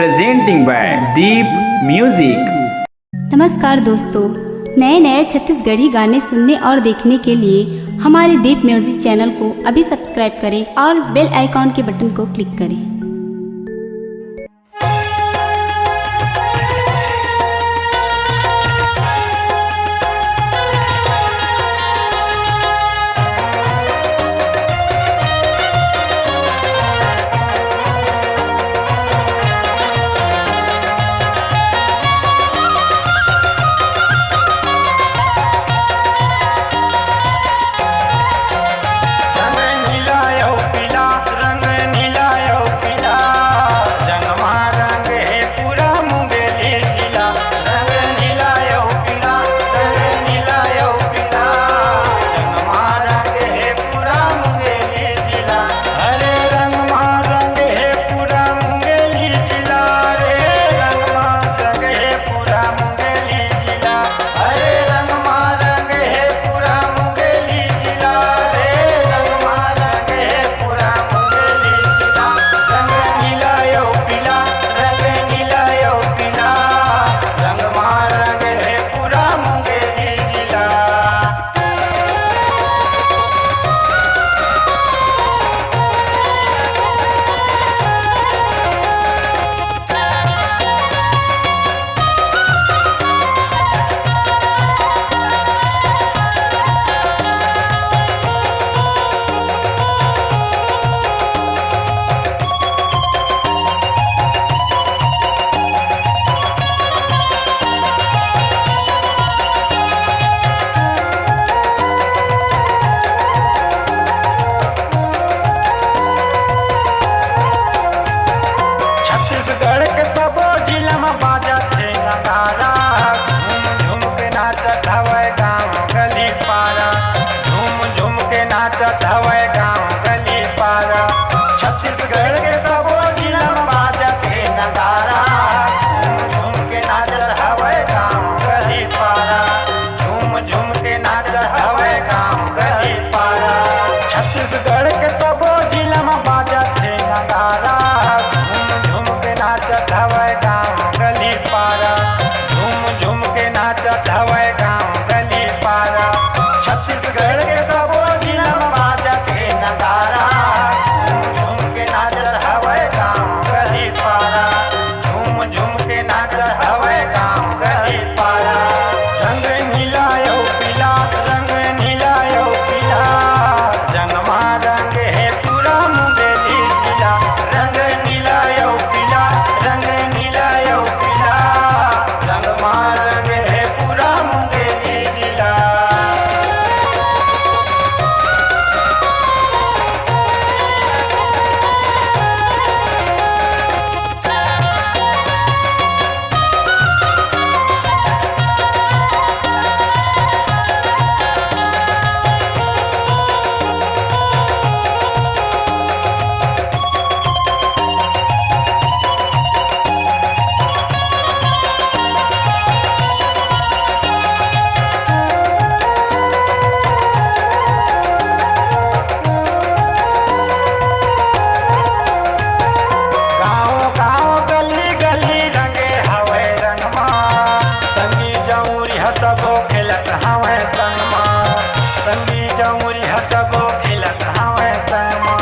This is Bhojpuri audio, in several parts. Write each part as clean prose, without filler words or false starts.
presenting by Deep Music। नमस्कार दोस्तों, नए नए छत्तीसगढ़ी गाने सुनने और देखने के लिए हमारे दीप म्यूजिक चैनल को अभी सब्सक्राइब करें और बेल आइकॉन के बटन को क्लिक करें। नाचत हवे गाँव गली पारा, छत्तीसगढ़ के सबो जिला में बाजत है नगारा। झूम झूम के नाचत हवे गाँव गली पारा, झूम झूम के नाचत हवे गाँव गली पारा। छत्तीसगढ़ के सबो जिला में बाजत है नगारा। झूम झूम के नाचत हवे गाँव गली पारा, झूम झूम के नाचत हवे गाँव गली पारा। छत्तीसगढ़ के सबो सबो खेलत हवे संगमा, संगी जमुरी सबो खेलत हवे संगमा।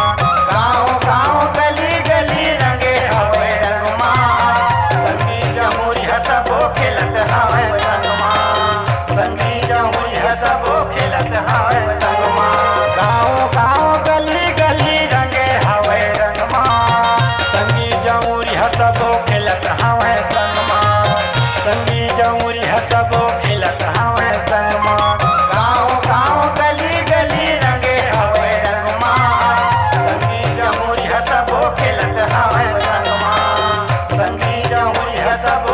गाँव गाँव गली गली रंगे हवे रंगमा, संगी जमुरी सबो खेलत हवे संगमा, संगी जमुरी सबो खेलत हवे संगमा। गाँव गाँव गली गली रंगे हवे रंगमा, संगी जमुरी सबो खेलत हवे संगमा, संगी जमुरी सबो खेलत हवे संगमा। गाँव गाँव गली गली रंगे हवे रंगमा, संगी जमुरी सबो खेलत हवे संगमा, संगी जमुरी सबो